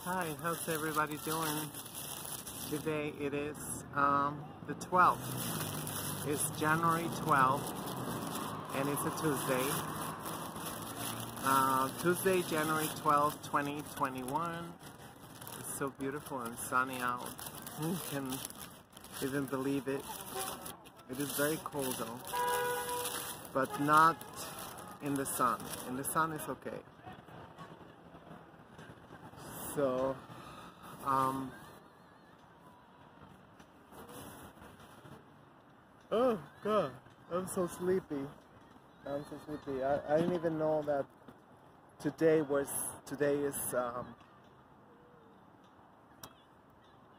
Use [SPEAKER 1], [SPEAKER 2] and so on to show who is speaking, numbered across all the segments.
[SPEAKER 1] Hi, how's everybody doing? Today it is the 12th. It's January 12th and it's a Tuesday. Tuesday, January 12th, 2021. It's so beautiful and sunny out. You can even believe it. It is very cold though, but not in the sun. In the sun it's okay. So, oh God, I'm so sleepy. I'm so sleepy. I didn't even know that today is,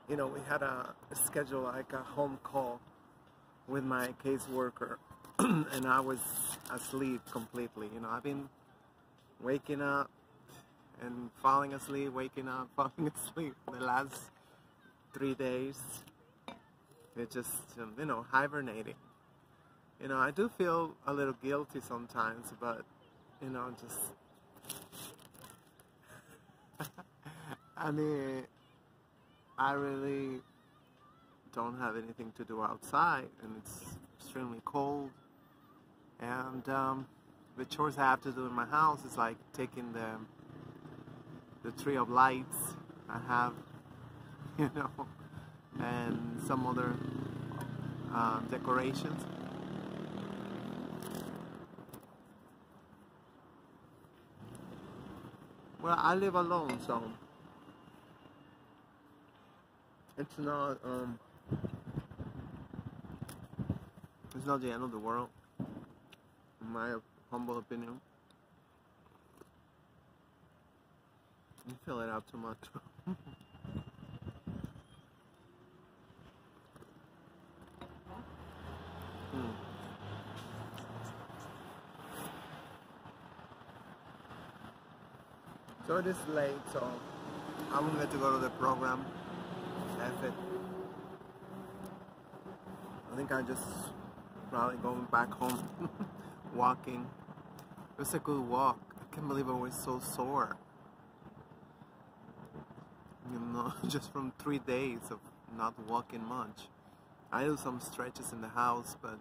[SPEAKER 1] you know, we had a schedule, like a home call with my caseworker, and I was asleep completely. You know, I've been waking up and falling asleep, waking up, falling asleep the last 3 days. It's just, you know, hibernating. You know, I do feel a little guilty sometimes, but, you know, just, I mean, I really don't have anything to do outside, and it's extremely cold, and the chores I have to do in my house is like taking the tree of lights I have, you know, and some other decorations. Well, I live alone, so it's not the end of the world, in my humble opinion. You fill it out too much. So it is late, so I'm going to go to the program. That's it. I think I just probably going back home, walking. It was a good walk. I can't believe I was so sore. You know, just from 3 days of not walking much. I do some stretches in the house, but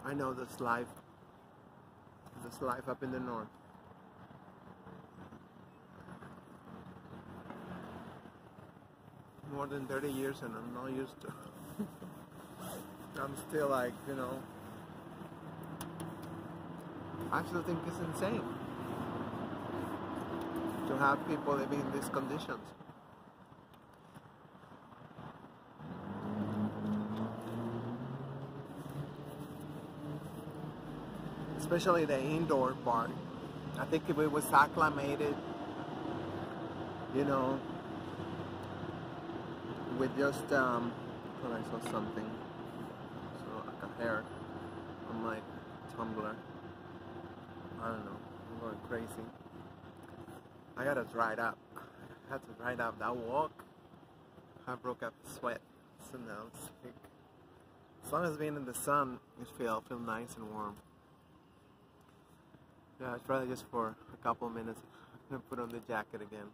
[SPEAKER 1] I know this life up in the north. More than 30 years and I'm not used to it. I'm still like, you know, I still think it's insane to have people living in these conditions. Especially the indoor part. I think if it was acclimated, you know, with just, I saw something, so like a hair on my tumbler. I don't know, I'm going crazy. I gotta dry it up. I had to dry it up. That walk, I broke out the sweat. So now it's like, as long as being in the sun, I feel nice and warm. Yeah, it's probably just for a couple of minutes. I'm gonna put on the jacket again.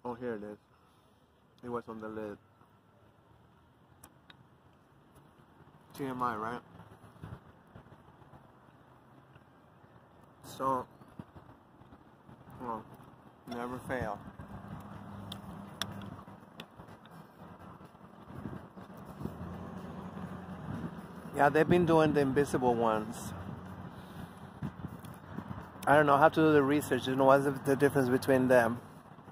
[SPEAKER 1] Oh, here it is. It was on the lid. TMI, right? So, well, never fail. Yeah, they've been doing the invisible ones. I don't know how to do the research. You know, what's the difference between them?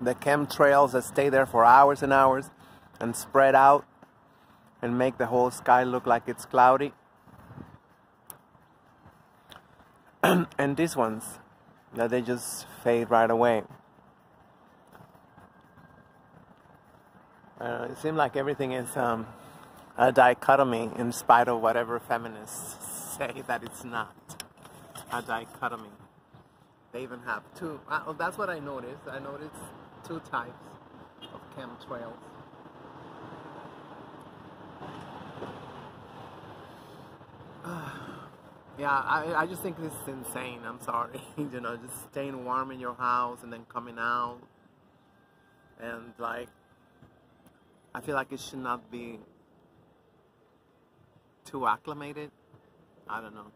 [SPEAKER 1] The chemtrails that stay there for hours and hours and spread out and make the whole sky look like it's cloudy. And these ones, that they just fade right away. It seems like everything is a dichotomy, in spite of whatever feminists say that it's not a dichotomy. They even have two. That's what I noticed. I noticed two types of chemtrails. Yeah, I just think this is insane. I'm sorry. You know, just staying warm in your house and then coming out. And like, I feel like it should not be too acclimated. I don't know.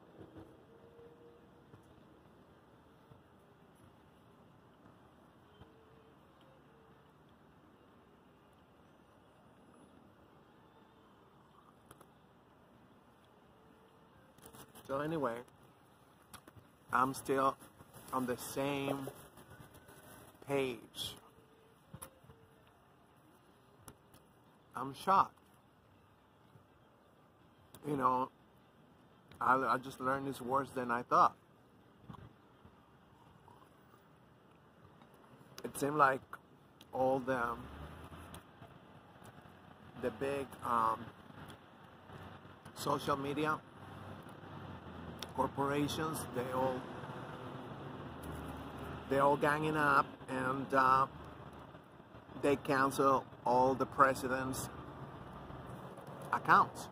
[SPEAKER 1] So anyway, I'm still on the same page. I'm shocked. You know, I just learned it's worse than I thought. It seemed like all the big social media corporations, they're all ganging up, and they cancel all the president's accounts.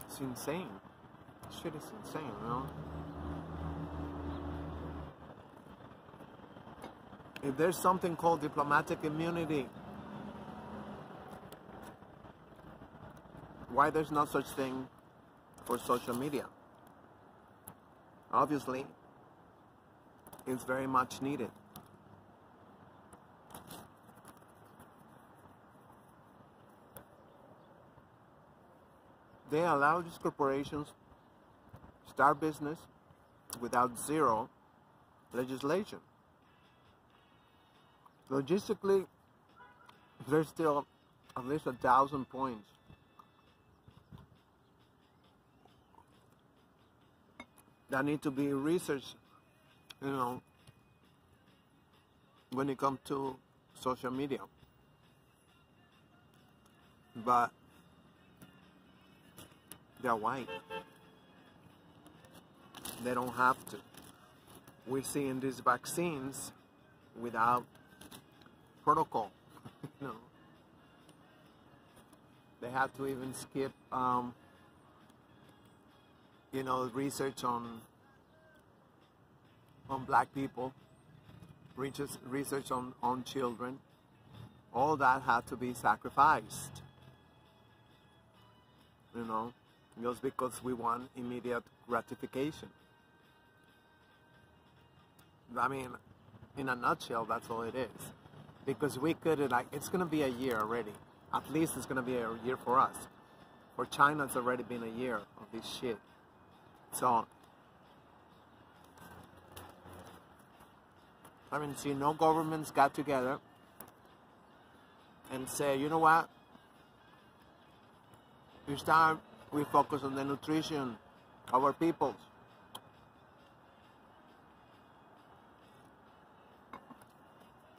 [SPEAKER 1] It's insane. Shit is insane, you know? If there's something called diplomatic immunity, why there's no such thing for social media? Obviously, it's very much needed. They allow these corporations start business without zero legislation. Logistically, there's still at least 1,000 points that need to be researched, you know, when it comes to social media. But they're white. They don't have to. We're seeing these vaccines without protocol. You know, they have to even skip, you know, research on black people, research on children. All that had to be sacrificed. You know, just because we want immediate gratification. I mean, in a nutshell, that's all it is. Because we could, like, it's going to be a year already. At least it's going to be a year for us. For China, it's already been a year of this shit. So, I mean, see, no governments got together and say, you know what? This time we focus on the nutrition of our peoples.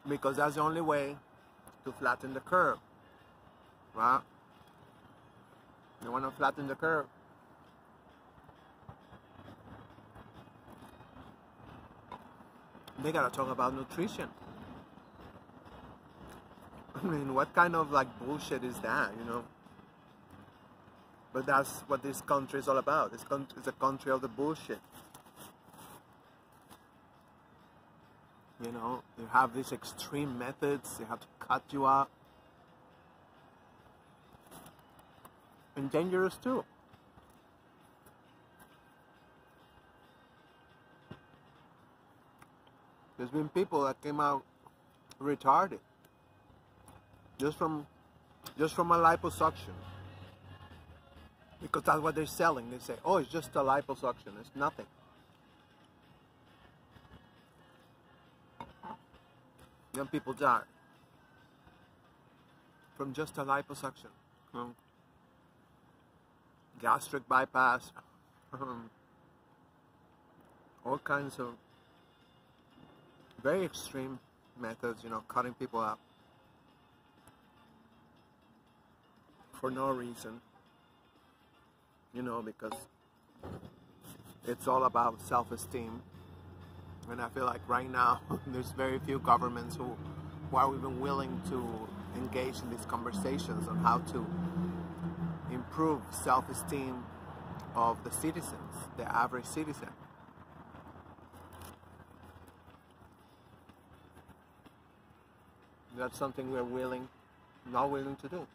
[SPEAKER 1] Because that's the only way to flatten the curve, right? You want to flatten the curve. They gotta talk about nutrition. I mean, what kind of like bullshit is that, you know? But that's what this country is all about. This country is a country of the bullshit. You know, you have these extreme methods, they have to cut you out. And dangerous too. There's been people that came out retarded just from a liposuction. Because that's what they're selling. They say, oh, it's just a liposuction, it's nothing. Young people die from just a liposuction. You know? Gastric bypass, all kinds of very extreme methods, you know, cutting people up for no reason. you know, because it's all about self-esteem. And I feel like right now there's very few governments who are even willing to engage in these conversations on how to improve self-esteem of the citizens, the average citizen. That's something we're not willing to do.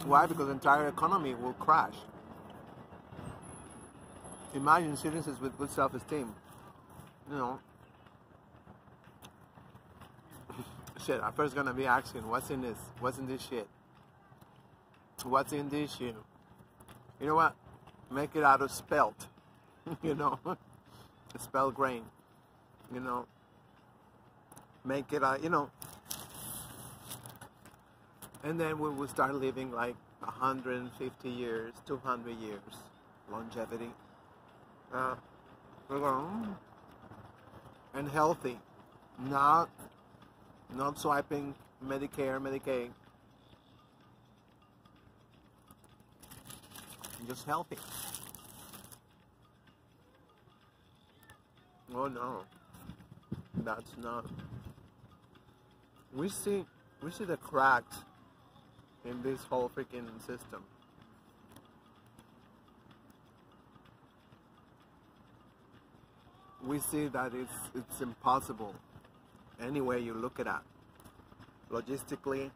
[SPEAKER 1] Why? Because the entire economy will crash. Imagine citizens with good self-esteem. You know, shit, I'm first gonna be asking, what's in this? What's in this shit? What's in this shit? You know what? Make it out of spelt. You know, spelt grain. You know, make it out, you know. And then we will start living like 150 years, 200 years, longevity. And healthy, not swiping Medicare, Medicaid. Just healthy. Oh no, that's not. We see the cracks in this whole freaking system. We see that it's impossible any way you look at it. Logistically,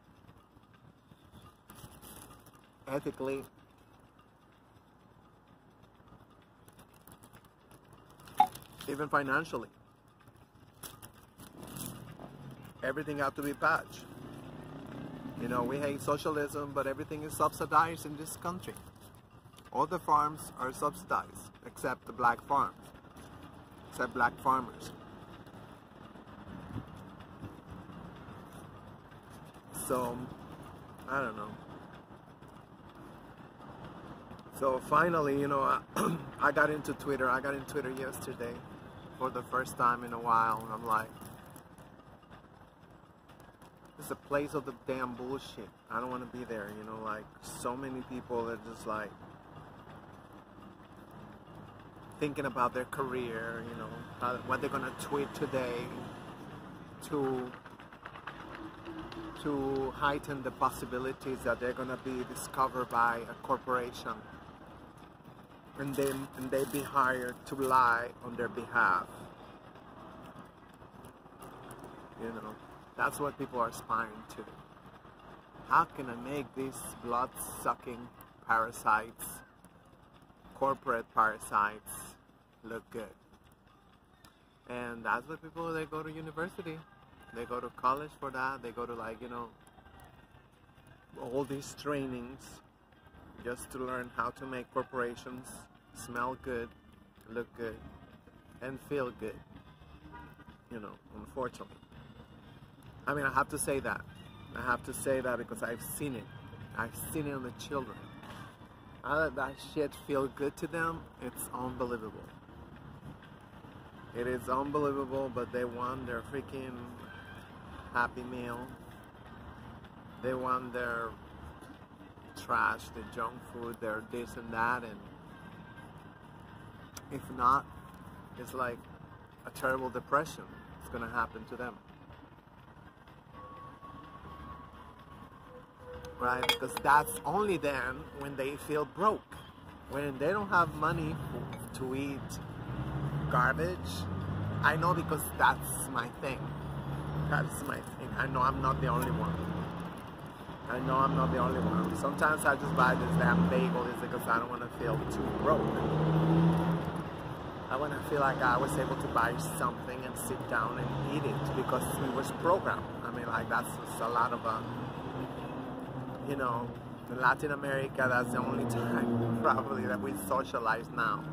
[SPEAKER 1] ethically, even financially. Everything has to be patched. You know, we hate socialism, but everything is subsidized in this country. All the farms are subsidized, except the black farms. Except black farmers. So, I don't know. So finally, you know, I got into Twitter. I got into Twitter yesterday for the first time in a while, and I'm like, it's a place of the damn bullshit. I don't want to be there, you know, like so many people that just like thinking about their career, you know, what they're gonna tweet today to heighten the possibilities that they're gonna be discovered by a corporation, and they be hired to lie on their behalf. You know, that's what people are aspiring to. How can I make these blood-sucking parasites, corporate parasites, look good? And that's what people, they go to university, they go to college for that, they go to, like, you know, all these trainings just to learn how to make corporations smell good, look good, and feel good, you know, unfortunately. I mean, I have to say that. I have to say that because I've seen it. I've seen it on the children. How that shit feel good to them, it's unbelievable. It is unbelievable, but they want their freaking Happy Meal. They want their trash, the junk food, their this and that, and if not, it's like a terrible depression is gonna happen to them. Right? Because that's only then when they feel broke. When they don't have money to eat garbage. I know, because that's my thing. That's my thing. I know I'm not the only one. I know I'm not the only one. Sometimes I just buy this damn bagel because I don't want to feel too broke. I want to feel like I was able to buy something and sit down and eat it because it was programmed. I mean, like, that's just a lot of you know, in Latin America, that's the only time probably that we socialize now.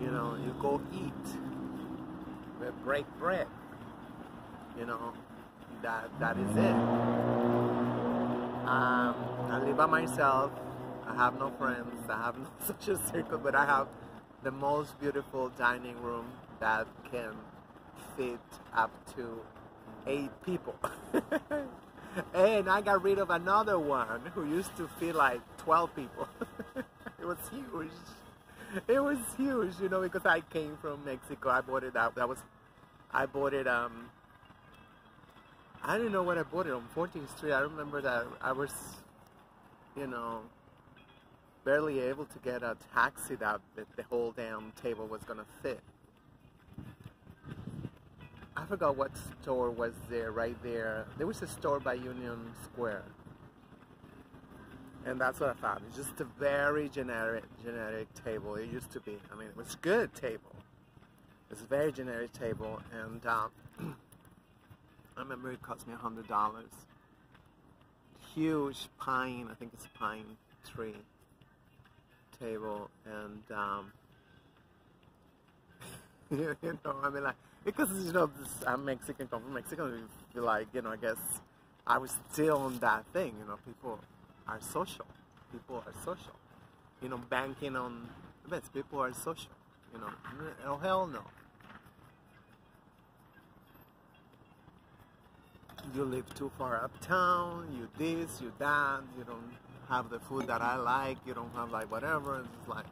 [SPEAKER 1] You know, you go eat, we break bread. You know, that is it. I live by myself. I have no friends. I have no social circle, but I have the most beautiful dining room that can fit up to 8 people. And I got rid of another one who used to feed like 12 people. It was huge. It was huge, you know, because I came from Mexico. I bought it out. I bought it, I didn't know what I bought it on 14th Street. I remember that I was, you know, barely able to get a taxi that the whole damn table was gonna fit. I forgot what store was there, right there. There was a store by Union Square. And that's what I found. It's just a very generic table. It used to be. I mean, it was a good table. It's a very generic table. And I remember it cost me $100. Huge pine, I think it's a pine tree table. And, you know, I mean, like, because, you know, I'm Mexican, come from Mexico, you feel like, you know, I guess I was still on that thing, you know, people are social. People are social. You know, banking on this, people are social, you know. Oh, hell no. You live too far uptown, you this, you that, you don't have the food that I like, you don't have like whatever, and it's like,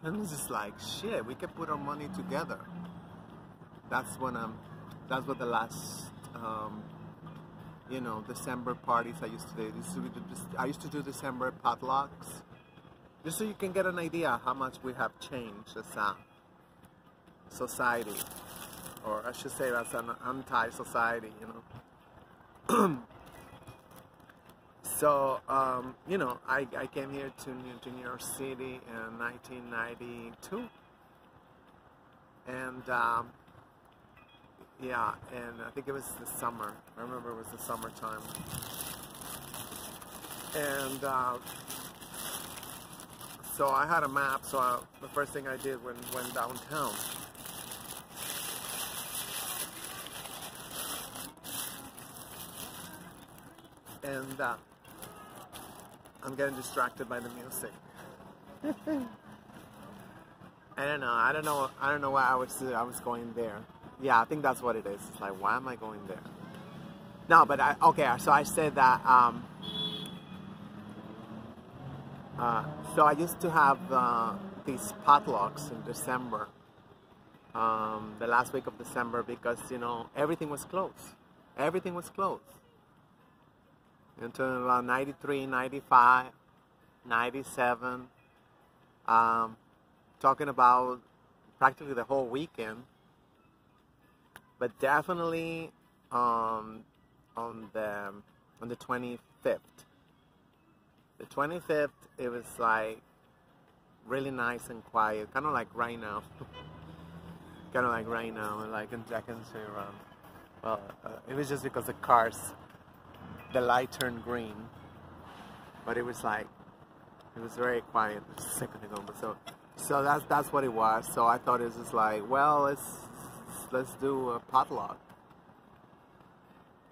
[SPEAKER 1] and it's just like, shit, we can put our money together. That's what the last, you know, December parties I used to do. I used to do December potlucks, just so you can get an idea how much we have changed as a society, or I should say as an anti-society, you know. So, you know, I came here to New York City in 1992, and yeah, and I think it was the summer. I remember it was the summertime. And so I had a map, so the first thing I did when went downtown. And I'm getting distracted by the music. I don't know why I was going there. Yeah, I think that's what it is. It's like, why am I going there? No, but okay, so I said that, so I used to have these potlucks in December, the last week of December, because, you know, everything was closed. Everything was closed. Until about 93, 95, 97, talking about practically the whole weekend. But definitely on the 25th. The 25th, it was like really nice and quiet, kind of like right now. Kind of like right now, like I can see around. Well, it was just because the cars, the light turned green, but it was like, it was very quiet just a second ago. But so that's what it was. So I thought it was just like, well, let's do a potluck.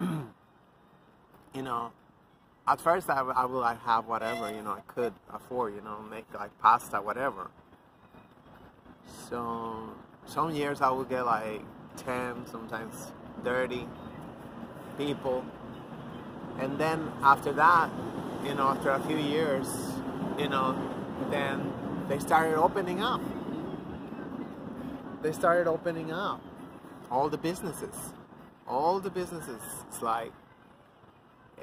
[SPEAKER 1] You know, at first I would like have whatever, you know, I could afford, you know, make like pasta, whatever. So some years I would get like 10, sometimes 30 people. And then after that, you know, after a few years, you know, then they started opening up. They started opening up. All the businesses. It's like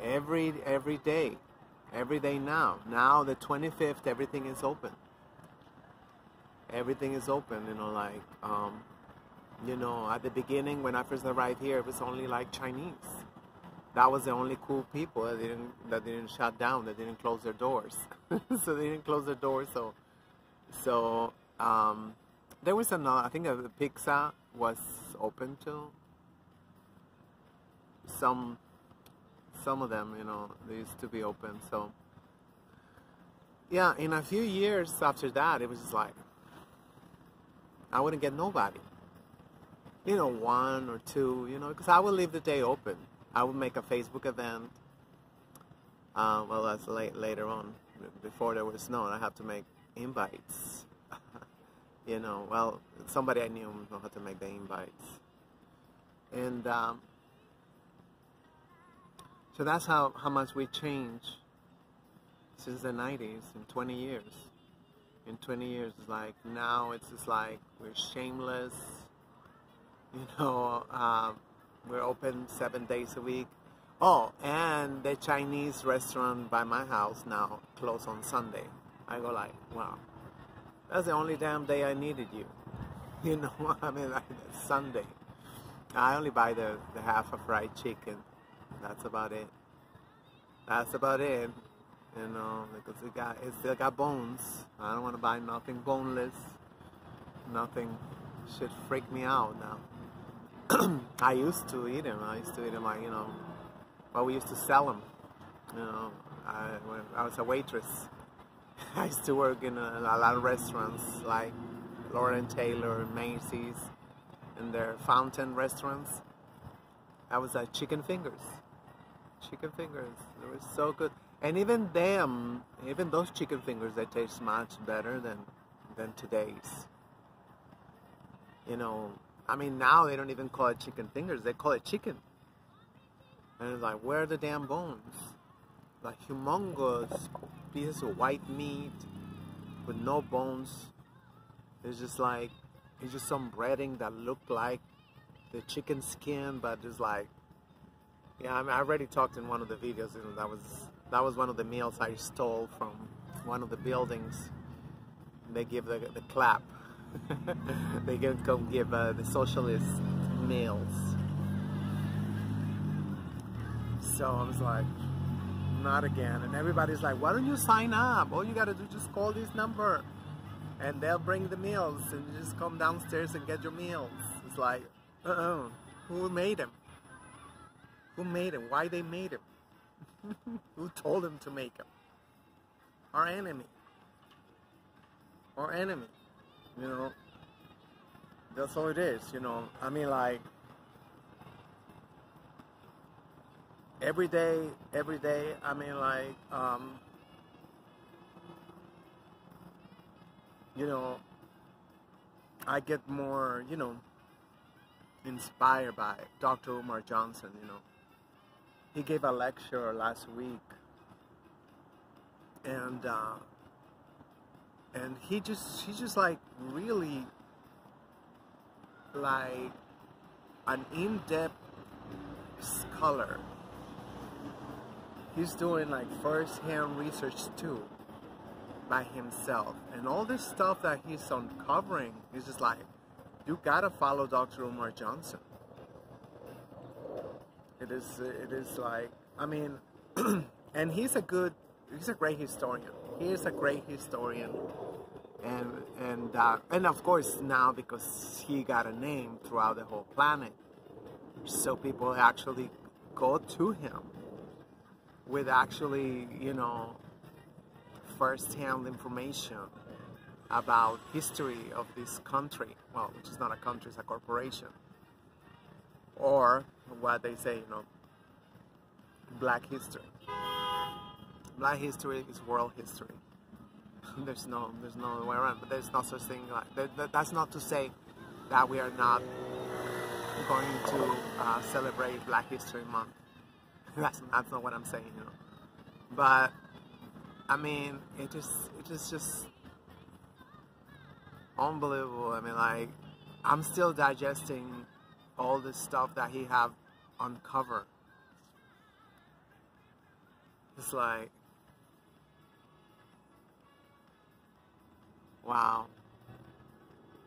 [SPEAKER 1] every day now. Now the 25th, everything is open. Everything is open, you know, like, you know, at the beginning when I first arrived here, it was only like Chinese. That was the only cool people that didn't shut down, that didn't close their doors. So they didn't close their doors. So there was another. I think the pizza was open too. Some of them, you know, they used to be open. So yeah, in a few years after that, it was just like I wouldn't get nobody. You know, one or two. You know, because I would leave the day open. I would make a Facebook event. Well, that's later on. Before there was snow, I had to make invites. You know, well, somebody I knew know how to make the invites. And So that's how much we changed since the 90s in 20 years. In 20 years, it's like now it's just like we're shameless, you know, we're open 7 days a week. Oh, and the Chinese restaurant by my house now closed on Sunday. I go like, wow, that's the only damn day I needed you. You know, I mean, like Sunday. I only buy the half of fried chicken. That's about it. That's about it. You know, because it still got bones. I don't want to buy nothing boneless. Nothing should freak me out now. I used to eat them. I used to eat them like, you know, well, we used to sell them. You know, when I was a waitress. I used to work in a lot of restaurants like Lord & Taylor, Macy's, and their fountain restaurants. I was like chicken fingers. Chicken fingers. They were so good. And even them, even those chicken fingers, they taste much better than today's. You know, I mean, now they don't even call it chicken fingers. They call it chicken. And it's like, where are the damn bones? Like humongous pieces of white meat with no bones. It's just like, it's just some breading that looked like the chicken skin, but it's like, yeah, I mean, I already talked in one of the videos, you know, that was one of the meals I stole from one of the buildings. They give the clap. They go give the socialist meals. So I was like, not again. And everybody's like, why don't you sign up? All you gotta do is just call this number and they'll bring the meals and you just come downstairs and get your meals. It's like, who made them? Who made him? Why they made him? Who told him to make him? Our enemy. Our enemy. You know, that's all it is, you know. I mean, like, every day, I mean, like, you know, I get more, you know, inspired by Dr. Umar Johnson, you know. He gave a lecture last week, and he's just like really like an in-depth scholar. He's doing like first-hand research too by himself, and all this stuff that he's uncovering is just like, you gotta follow Dr. Umar Johnson. It is like, I mean, and he's a great historian. He is a great historian, and of course now, because he got a name throughout the whole planet, so people actually go to him with actually, you know, first-hand information about history of this country. Well, which is not a country, it's a corporation. Or what they say, you know, Black history. Black history is world history. There's no way around. But there's no such thing like. That's not to say that we are not going to celebrate Black History Month. That's not what I'm saying, you know. But I mean, it is just unbelievable. I mean, like, I'm still digesting all the stuff that he have uncovered. It's like, wow.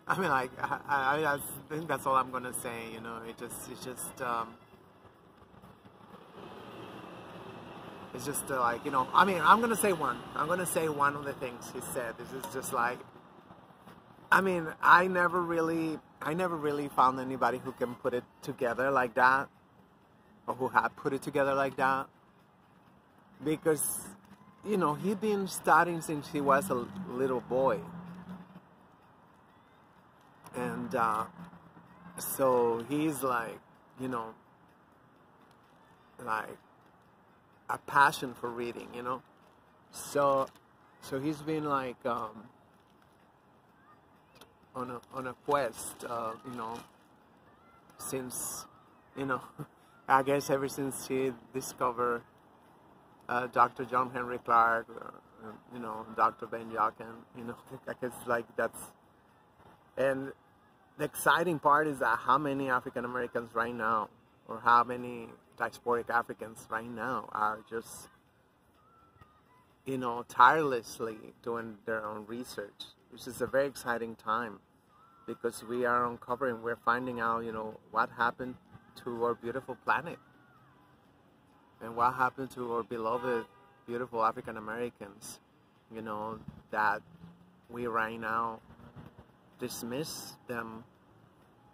[SPEAKER 1] I mean, like, I think that's all I'm gonna say. You know, it's just like, you know. I mean, I'm gonna say one. I'm gonna say one of the things he said. This is just like, I mean, I never really found anybody who can put it together like that, or who had put it together like that, because, you know, he'd been studying since he was a little boy, and so he's like, you know, like a passion for reading, you know, so he's been like on a quest, you know, since, you know, I guess ever since she discovered Dr. John Henry Clark, Dr. Ben Jochen, I guess like that's, and the exciting part is that how many African Americans right now, or how many diasporic Africans right now are just, tirelessly doing their own research, which is a very exciting time because we are uncovering, we're finding out, what happened to our beautiful planet and what happened to our beloved, beautiful African Americans, that we right now dismiss them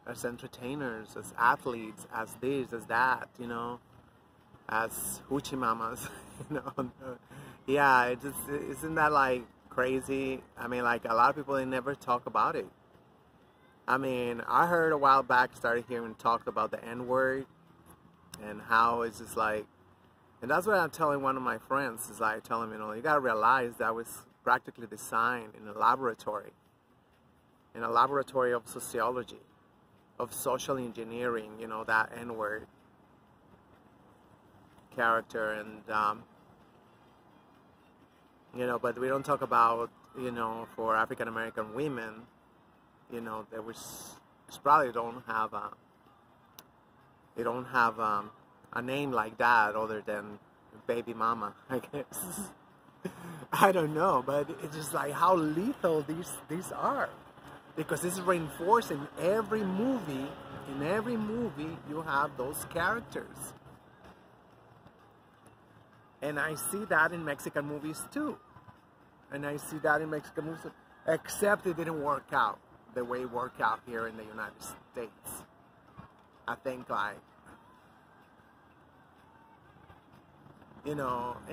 [SPEAKER 1] as entertainers, as athletes, as this, as that, as hoochie mamas, Yeah, isn't that like crazy? I mean, like a lot of people, they never talk about it. I mean, I heard a while back, started hearing talk about the N-word and how it's just like, and that's what I'm telling one of my friends, is like, telling him, you gotta realize that was practically designed in a laboratory of sociology, of social engineering, that N-word character, and, but we don't talk about, for African American women, there was, probably don't have a name like that other than baby mama, I guess. I don't know, but it's just like how lethal these are, because this is reinforced in every movie. In every movie, you have those characters, and I see that in Mexican movies too, except it didn't work out the way it worked out here in the United States. I think, like, in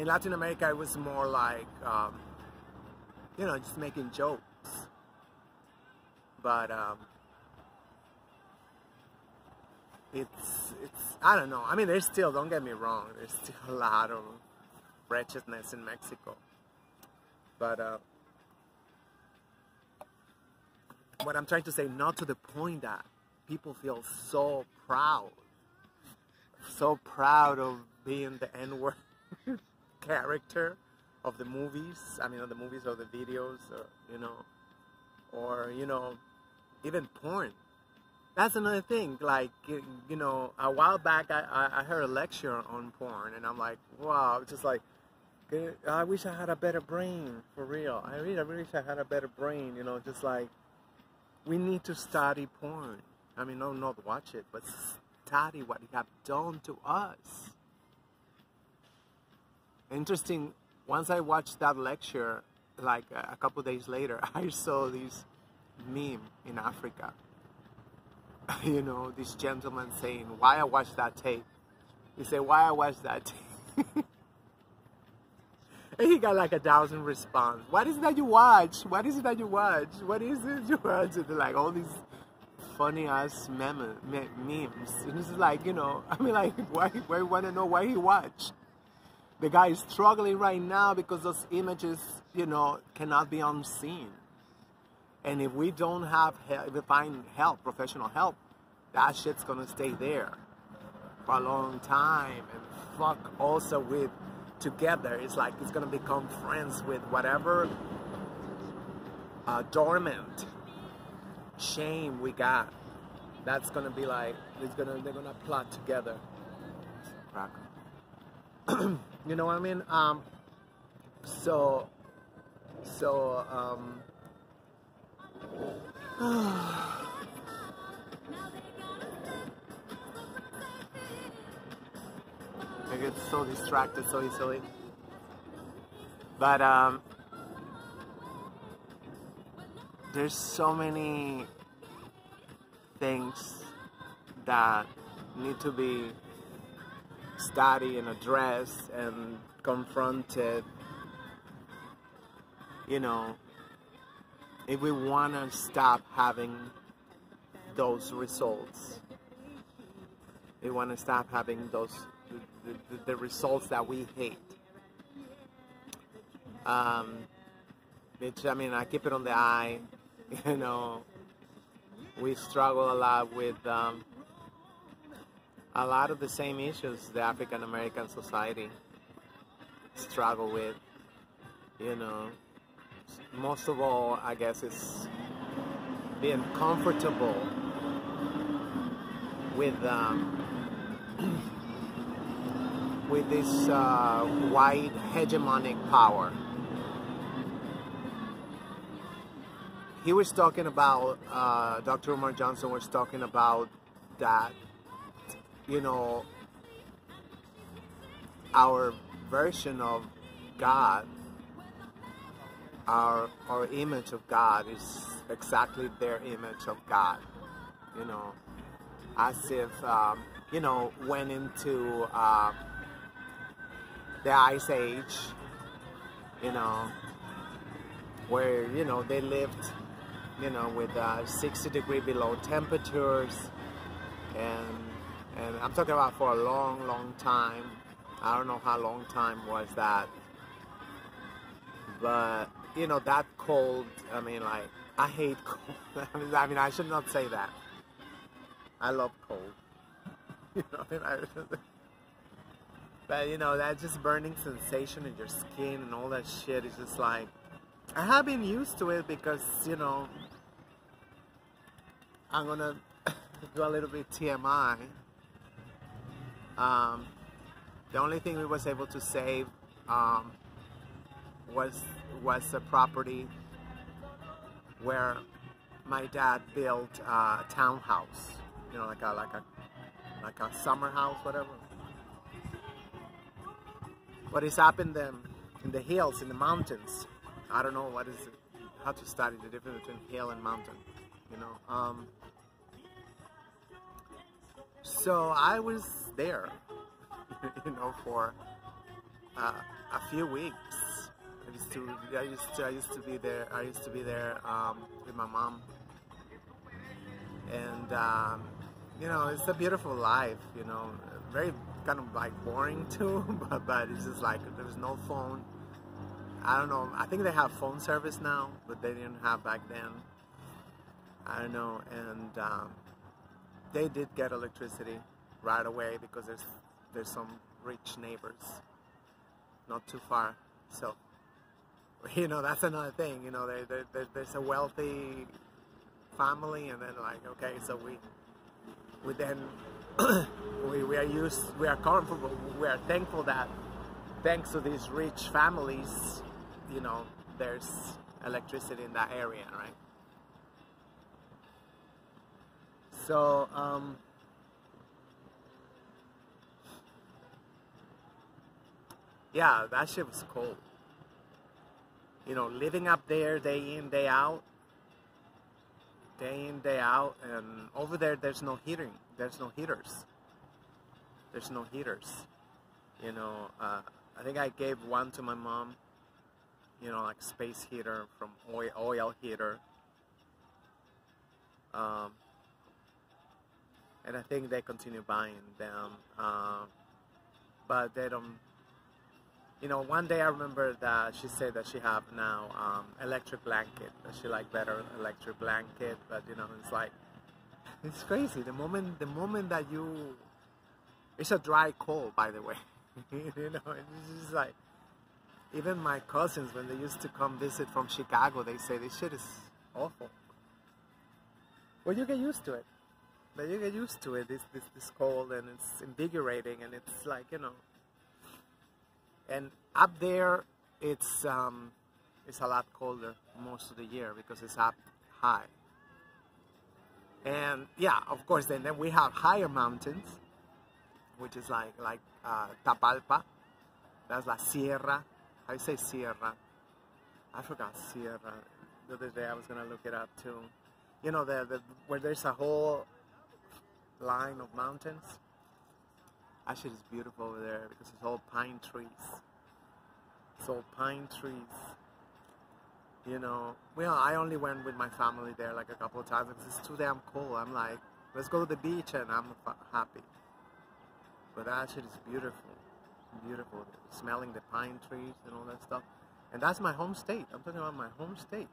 [SPEAKER 1] Latin America, it was more like, just making jokes. But it's I don't know. I mean, there's still, don't get me wrong, there's still a lot of wretchedness in Mexico. But what I'm trying to say, not to the point that people feel so proud of being the N-word character of the movies. I mean, of the movies or the videos, or even porn. That's another thing. Like, a while back, I heard a lecture on porn, and I'm like, wow, it's just like, I wish I had a better brain, for real. I really wish I had a better brain, just like, we need to study porn. I mean, no, not watch it, but study what it have done to us. Interesting, once I watched that lecture, like a couple days later, I saw this meme in Africa. This gentleman saying, why I watched that tape. He said, why I watched that tape. And he got like 1,000 responses. What is it that you watch? What is it that you watch? What is it you watch? And like all these funny ass memes. And it's like, I mean, like, why you want to know why he watched? The guy is struggling right now because those images, cannot be unseen. And if we don't have help, if we find help, professional help, that shit's gonna stay there for a long time. And fuck also with together, it's like it's gonna become friends with whatever dormant shame we got. That's gonna be like, they're gonna plot together. You know what I mean? I get so distracted so easily. But there's so many things that need to be studied and addressed and confronted, if we want to stop having those results. We want to stop having those the results that we hate. Which, I mean, I keep it on the eye. We struggle a lot with a lot of the same issues the African American society struggle with. You know, most of all, I guess, is being comfortable with with this white hegemonic power. He was talking about, Dr. Umar Johnson was talking about that, you know, our version of God, our image of God is exactly their image of God, you know, as if, you know, went into the Ice Age, you know, where, you know, they lived, you know, with 60-degree below temperatures, and I'm talking about for a long, long time. I don't know how long time was that, but you know, that cold. I mean, like, I hate cold. I mean, I should not say that. I love cold. You know, but you know, that just burning sensation in your skin and all that shit is just like, I have been used to it because, you know, I'm gonna do a little bit TMI. The only thing we was able to save was a property where my dad built a townhouse, you know, like a summer house, whatever. But it's up in the hills, in the mountains. I don't know what is it, how to study the difference between hill and mountain, you know. So I was there, you know, for a few weeks. I used to be there with my mom, and you know, it's a beautiful life, you know, very kind of like boring too, but it's just like there's no phone. I don't know, I think they have phone service now, but they didn't have back then. I don't know, and they did get electricity right away because there's some rich neighbors not too far. So, you know, that's another thing. You know, there's a wealthy family, and then like, okay, so we then we are comfortable, we are thankful that thanks to these rich families, you know, there's electricity in that area, right? So yeah, that shit was cold. You know, living up there day in, day out, and over there's no heating. There's no heaters. There's no heaters. You know, I think I gave one to my mom. You know, like space heater from oil heater. And I think they continue buying them, but they don't. You know, one day I remember that she said that she have now electric blanket. That she like better electric blanket, but you know, it's like, it's crazy. The moment that you, it's a dry cold, by the way. You know, it's just like, even my cousins, when they used to come visit from Chicago, they say this shit is awful. Well, you get used to it. But you get used to it. This cold, and it's invigorating, and it's like, you know. And up there, it's a lot colder most of the year because it's up high. And yeah, of course, then we have higher mountains, which is like Tapalpa. That's La Sierra. How do you say Sierra? I forgot Sierra. The other day I was gonna look it up too. You know, where there's a whole line of mountains. Actually, it's beautiful over there because it's all pine trees. It's all pine trees. You know, well, I only went with my family there like a couple of times because it's too damn cold. I'm like, let's go to the beach, and I'm happy. But actually, it's beautiful. Beautiful. Smelling the pine trees and all that stuff. And that's my home state. I'm talking about my home state.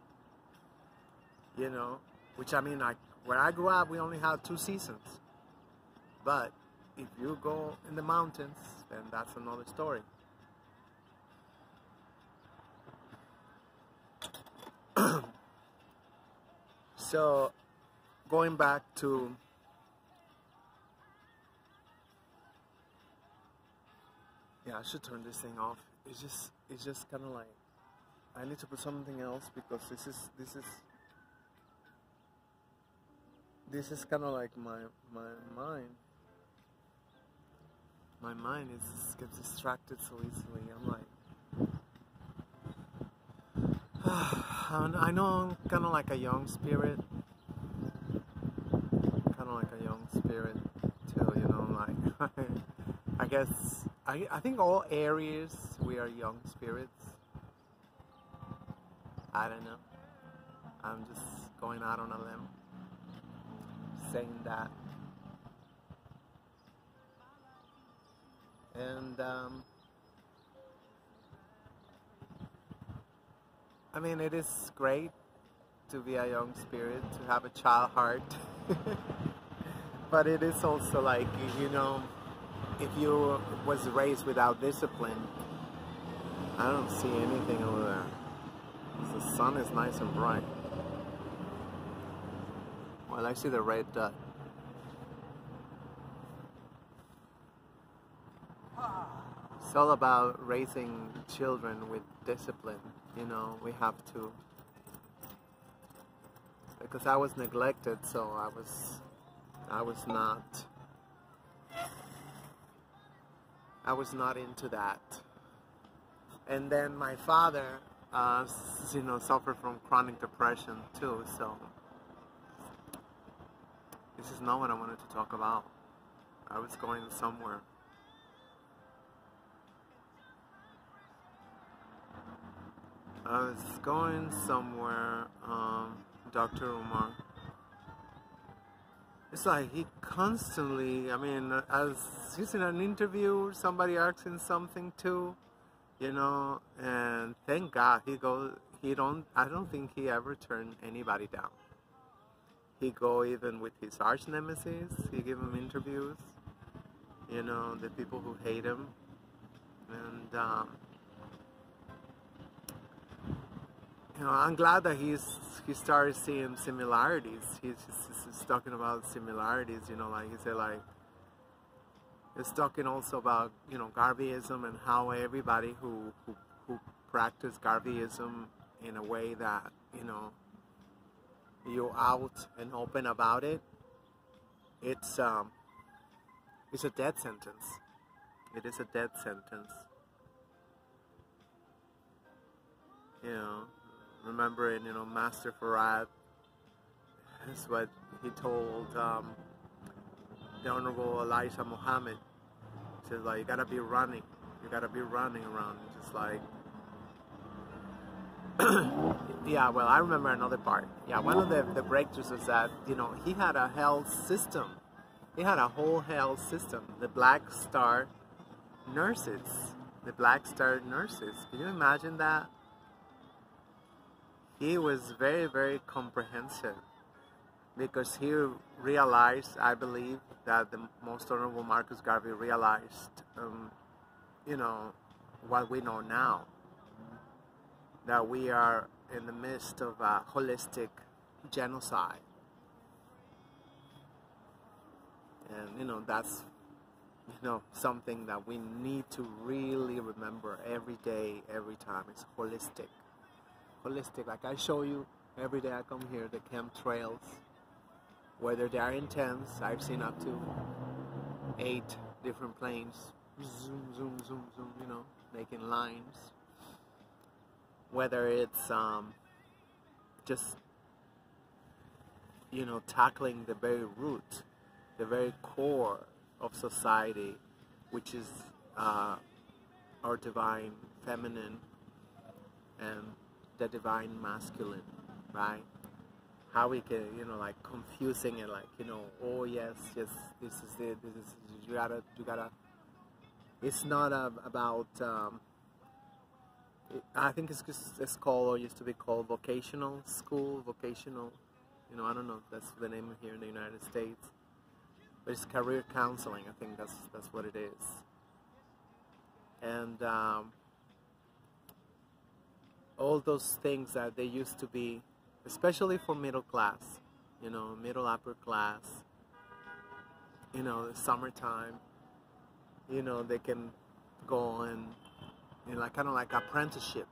[SPEAKER 1] You know, which I mean, like, where I grew up, we only had 2 seasons. But if you go in the mountains, then that's another story. So, going back to I should turn this thing off. It's just kind of like I need to put something else because this is kind of like my mind. My mind gets distracted so easily. I'm like, I know I'm kind of like a young spirit. Kind of like a young spirit too, you know, like, I guess, I think all Aries, we are young spirits. I don't know. I'm just going out on a limb, saying that. And, I mean, it is great to be a young spirit, to have a child heart. But it is also like, you know, if you was raised without discipline, I don't see anything over there. The sun is nice and bright. Well, I see the red dot. It's all about raising children with discipline. You know, we have to. Because I was neglected, so I was not into that. And then my father, you know, suffered from chronic depression too. So this is not what I wanted to talk about. I was going somewhere. Dr. Umar. It's like he constantly, I mean, as he's in an interview, somebody asking something too, you know, and thank God I don't think he ever turned anybody down. He go even with his arch nemesis, he give him interviews, you know, the people who hate him, and, you know, I'm glad that he started seeing similarities. He's talking about similarities, you know, like he said, like, he's talking also about, you know, Garveyism and how everybody who practice Garveyism in a way that, you know, you're out and open about it, it's a death sentence. It is a death sentence. You know, remembering, you know, Master Farad, that's what he told the Honorable Elijah Muhammad. He says, like, you gotta be running around, just like, yeah, well, I remember another part. Yeah, one of the breakthroughs was that, you know, he had a health system. He had a whole health system. The Black Star nurses. The Black Star nurses. Can you imagine that? He was very, very comprehensive because he realized, I believe, that the Most Honorable Marcus Garvey realized, you know, what we know now, that we are in the midst of a holistic genocide. And, you know, that's, you know, something that we need to really remember every day, every time. It's holistic. Holistic, like I show you every day I come here, the chemtrails, whether they are intense, I've seen up to 8 different planes, zoom, zoom, zoom, zoom, you know, making lines. Whether it's just, you know, tackling the very root, the very core of society, which is our divine feminine and the divine masculine, right? How we can, you know, like confusing it, like, you know, oh yes, this is it, you gotta, it's not about, I think it's called, or used to be called vocational school, vocational, you know, I don't know if that's the name here in the United States, but it's career counseling. I think that's what it is. And all those things that they used to be, especially for middle class, middle upper class, the summertime, they can go and, like kind of like apprenticeship,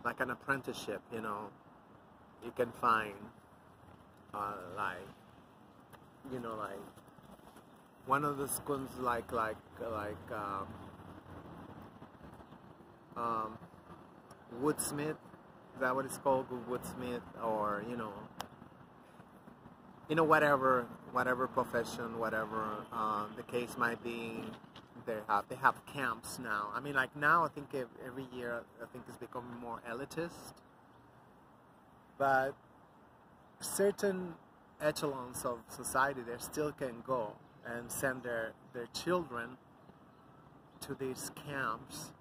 [SPEAKER 1] like an apprenticeship, you can find, like one of the schools, Woodsmith, is that what it's called? Woodsmith, or whatever profession, whatever the case might be, they have camps now. I mean, like now, I think every year, I think it's becoming more elitist, but certain echelons of society, they still can go and send their children to these camps,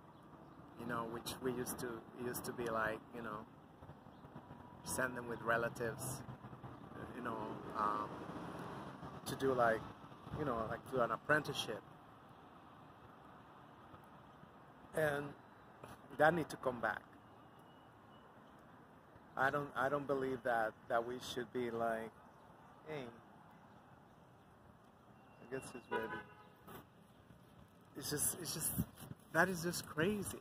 [SPEAKER 1] which we used to be like, send them with relatives, to do like do an apprenticeship, and that need to come back. I don't believe that we should be like, hey, I guess it's ready. It's just that is just crazy.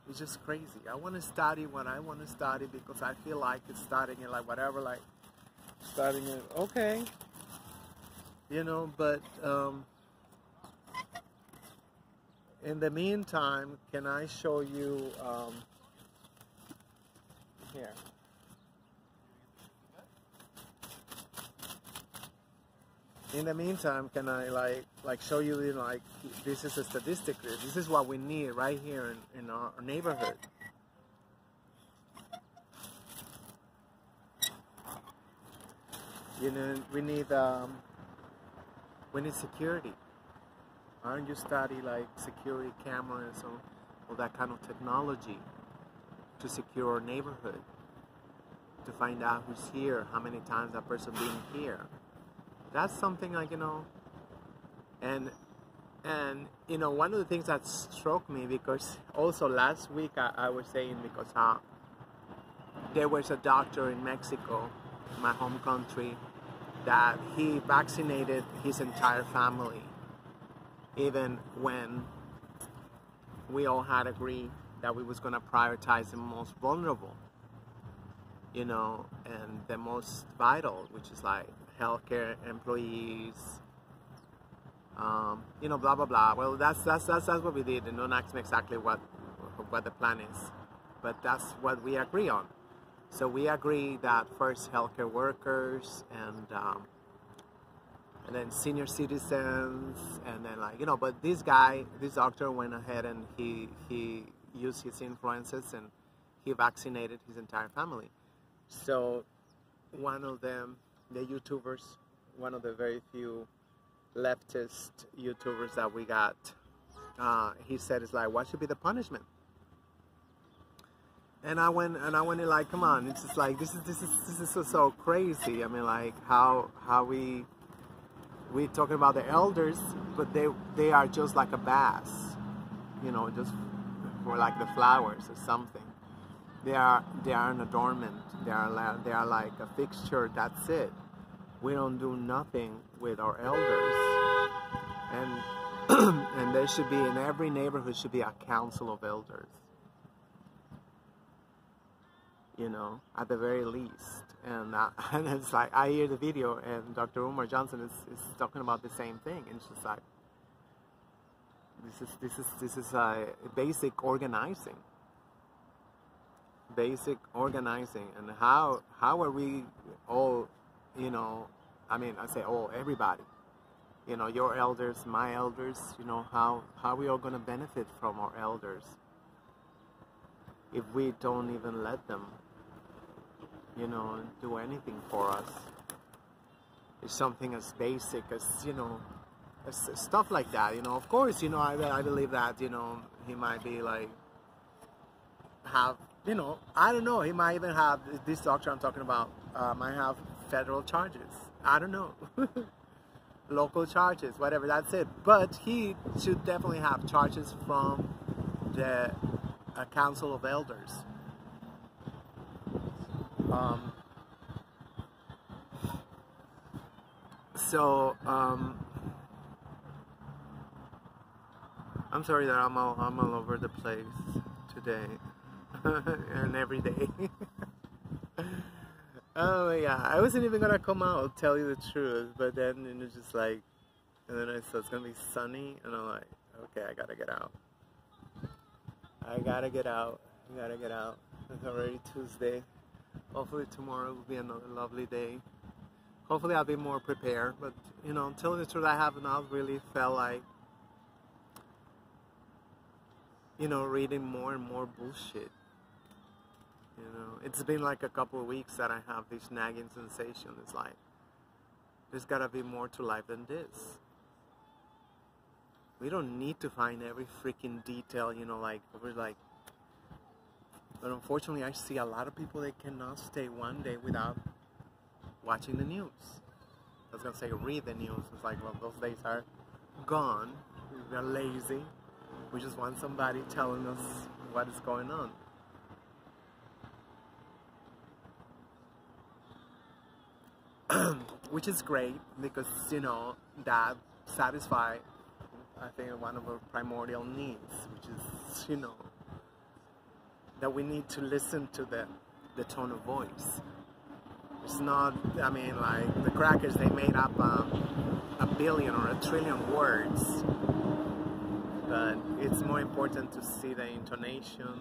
[SPEAKER 1] It's just crazy. I want to study what I want to study because I feel like it's studying it, like whatever, like studying it, okay, but in the meantime, can I show you here? In the meantime, can I like show you, like, this is a statistic. This is what we need right here in our neighborhood. We need security. Aren't you study like security cameras or all that kind of technology to secure our neighborhood, to find out who's here, how many times that person been here? That's something like, and one of the things that struck me, because also last week I was saying, because there was a doctor in Mexico, my home country, that he vaccinated his entire family, even when we all had agreed that we was going to prioritize the most vulnerable, and the most vital, which is like healthcare employees, blah blah blah. Well, that's what we did, and don't ask me exactly what the plan is, but that's what we agree on. So we agree that first healthcare workers, and then senior citizens, and then but this doctor went ahead and he used his influences and he vaccinated his entire family. So one of them, the YouTubers, one of the very few leftist YouTubers that we got, he said, it's like, what should be the punishment? And I went in like, come on, it's just like, this is so crazy. I mean, like, how we talking about the elders, but they are just like a vase, just for like the flowers or something. They are an adornment. They are like a fixture. That's it. We don't do nothing with our elders, and there should be, in every neighborhood should be a council of elders, at the very least. And it's like, I hear the video, and Dr. Umar Johnson is talking about the same thing, and it's just like, this is basic organizing. And how are we all, I mean, I say all, everybody, your elders, my elders, how are we all going to benefit from our elders if we don't even let them, do anything for us? It's something as basic as, as stuff like that, Of course, I believe that, he might be like, have, I don't know, he might even have, this doctor I'm talking about, might have federal charges. I don't know. local charges, whatever, that's it. But he should definitely have charges from the Council of Elders. I'm sorry that I'm all over the place today and every day. Oh yeah, I wasn't even gonna come out, tell you the truth, but then it was just like, and then I said it's gonna be sunny, and I'm like, okay, I gotta get out. I gotta get out. I gotta get out. It's already Tuesday. Hopefully tomorrow will be another lovely day. Hopefully I'll be more prepared, but you know, until the truth, I have not really felt like, you know, reading more and more bullshit. You know, it's been like a couple of weeks that I have this nagging sensation. It's like, there's gotta be more to life than this. We don't need to find every freaking detail, you know, like, we're like, but unfortunately I see a lot of people that cannot stay one day without watching the news. I was gonna say read the news. It's like, well, those days are gone. We're lazy. We just want somebody telling us what is going on. Which is great because, you know, that satisfies, I think, one of our primordial needs, which is, you know, that we need to listen to the tone of voice. It's not, I mean, like the crackers, they made up a billion or a trillion words, but it's more important to see the intonation,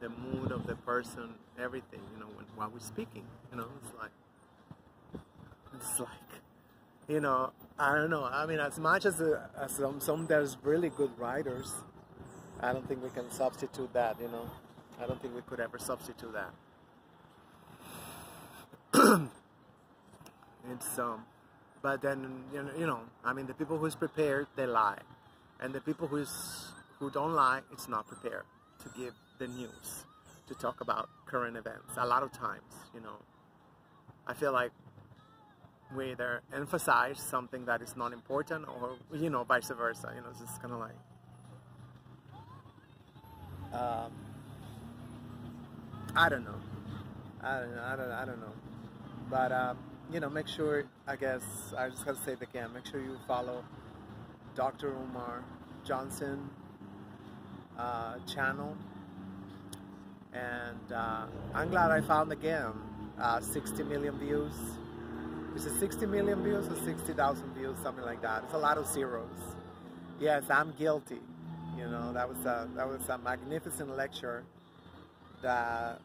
[SPEAKER 1] the mood of the person, everything, you know, while we're speaking, you know, it's like, you know, I don't know, I mean, as much as some there's really good writers, I don't think we can substitute that, you know, I don't think we could ever substitute that. It's but then you know, I mean, the people who's prepared, they lie, and the people who don't lie, it's not prepared to give the news, to talk about current events. A lot of times, you know, I feel like we either emphasize something that is not important, or, you know, vice versa. You know, it's just kind of like I don't know. I don't know. But you know, make sure, I guess I just gotta say it again, make sure you follow Dr. Umar Johnson channel. And I'm glad I found again 60 million views. Is it 60 million views or 60,000 views, something like that? It's a lot of zeros. Yes, I'm guilty. You know, that was a magnificent lecture that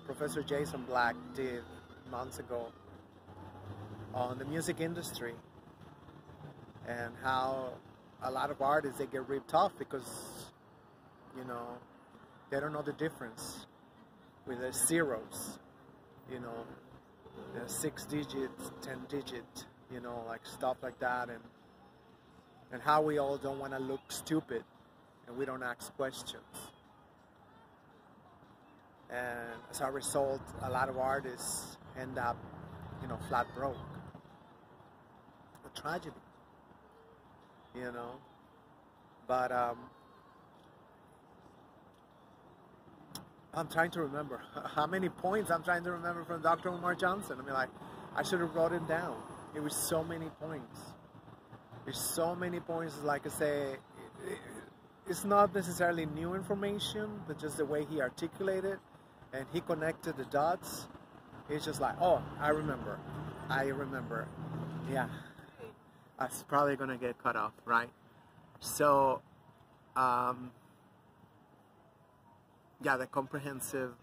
[SPEAKER 1] Professor Jason Black did months ago on the music industry and how a lot of artists, they get ripped off because, you know, they don't know the difference with the zeros, you know, the 6 digits, 10 digit, you know, like stuff like that, and how we all don't want to look stupid and we don't ask questions. And as a result, a lot of artists end up, you know, flat broke. A tragedy, you know. But I'm trying to remember how many points I'm trying to remember from Dr. Umar Johnson. I mean, like, I should have wrote it down. It was so many points. There's so many points. Like I say, it's not necessarily new information, but just the way he articulated and he connected the dots. It's just like, oh, I remember. Yeah, that's probably gonna get cut off, right? So, yeah, the comprehensive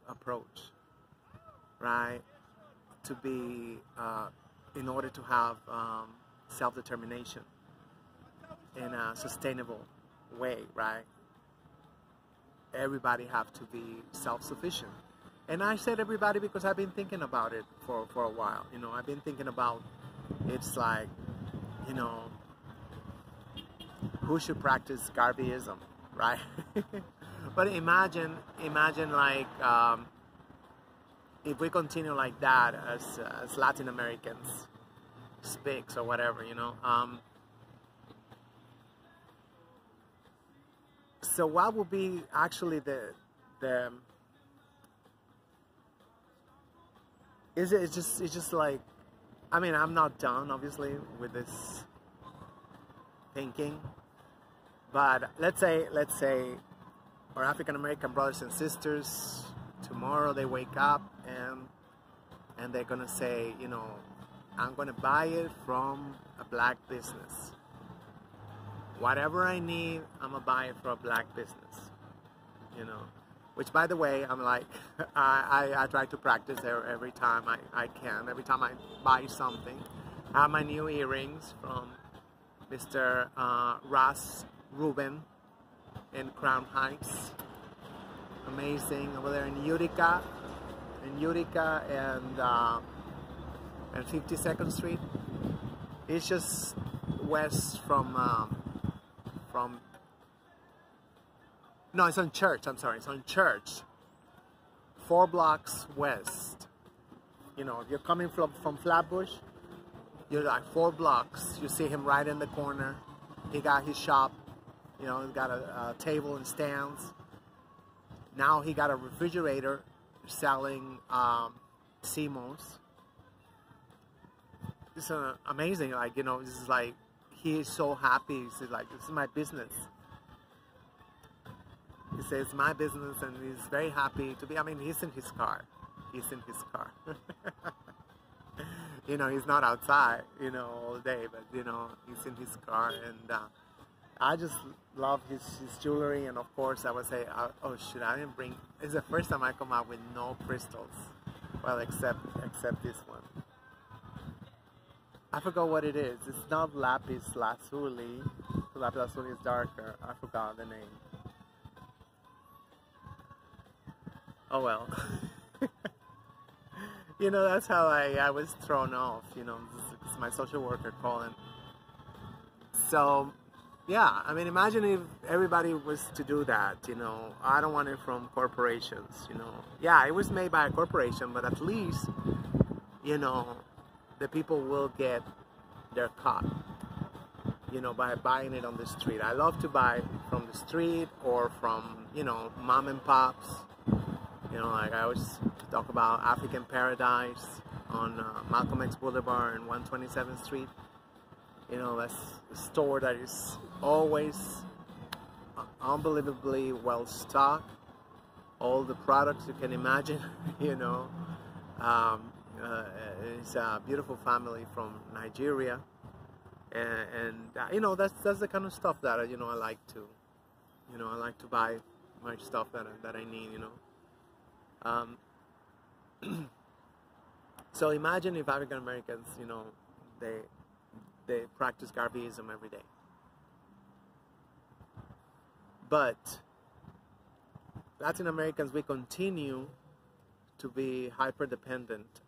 [SPEAKER 1] approach, right? To be, in order to have self-determination in a sustainable way, right? Everybody have to be self-sufficient. And I said everybody because I've been thinking about it for a while. You know, I've been thinking about, it's like, you know, who should practice Garveyism, right? But imagine like, if we continue like that as Latin Americans, speaks or whatever, you know. So what would be actually the it's just like, I mean, I'm not done obviously with this thinking, but let's say our African American brothers and sisters, tomorrow they wake up and they're gonna say, you know, I'm gonna buy it from a black business. Whatever I need, I'm gonna buy it from a black business. You know, which, by the way, I'm like, I try to practice there every time I can. Every time I buy something, I have my new earrings from Mr. Ross Rubin in Crown Heights. Amazing, over there in Utica and 52nd Street. It's just west from no, it's on Church. I'm sorry, it's on Church. 4 blocks west. You know, if you're coming from Flatbush, you're like 4 blocks. You see him right in the corner. He got his shop. You know, he's got a table and stands. Now he got a refrigerator selling CMOS. It's amazing. Like, you know, this is like, he is so happy. He's like, this is my business. He says, it's my business, and he's very happy to be. I mean, he's in his car. He's in his car. You know, he's not outside, you know, all day, but, you know, he's in his car. And I just love his jewelry. And of course, I would say, oh shit, I didn't bring. It's the first time I come out with no crystals. Well, except this one. I forgot what it is. It's not lapis lazuli. Lapis lazuli is darker. I forgot the name. Oh well. You know, that's how I was thrown off. You know, it's my social worker calling. So, yeah, I mean, imagine if everybody was to do that. You know, I don't want it from corporations. You know, yeah, it was made by a corporation, but at least, you know, the people will get their cut, you know, by buying it on the street. I love to buy from the street or from, you know, mom and pops. You know, like I always talk about African Paradise on Malcolm X Boulevard and 127th Street. You know, that's a store that is always unbelievably well stocked. All the products you can imagine, you know. It's a beautiful family from Nigeria, and you know, that's the kind of stuff that you know I like to, you know, I like to buy my stuff that I need, you know. So imagine if African Americans, you know, they practice Garveyism every day, but Latin Americans, we continue to be hyper dependent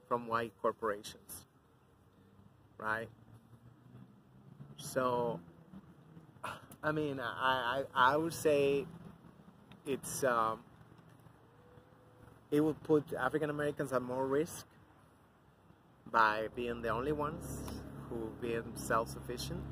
[SPEAKER 1] from white corporations, right? So, I mean, I would say it's it would put African Americans at more risk by being the only ones who being self-sufficient.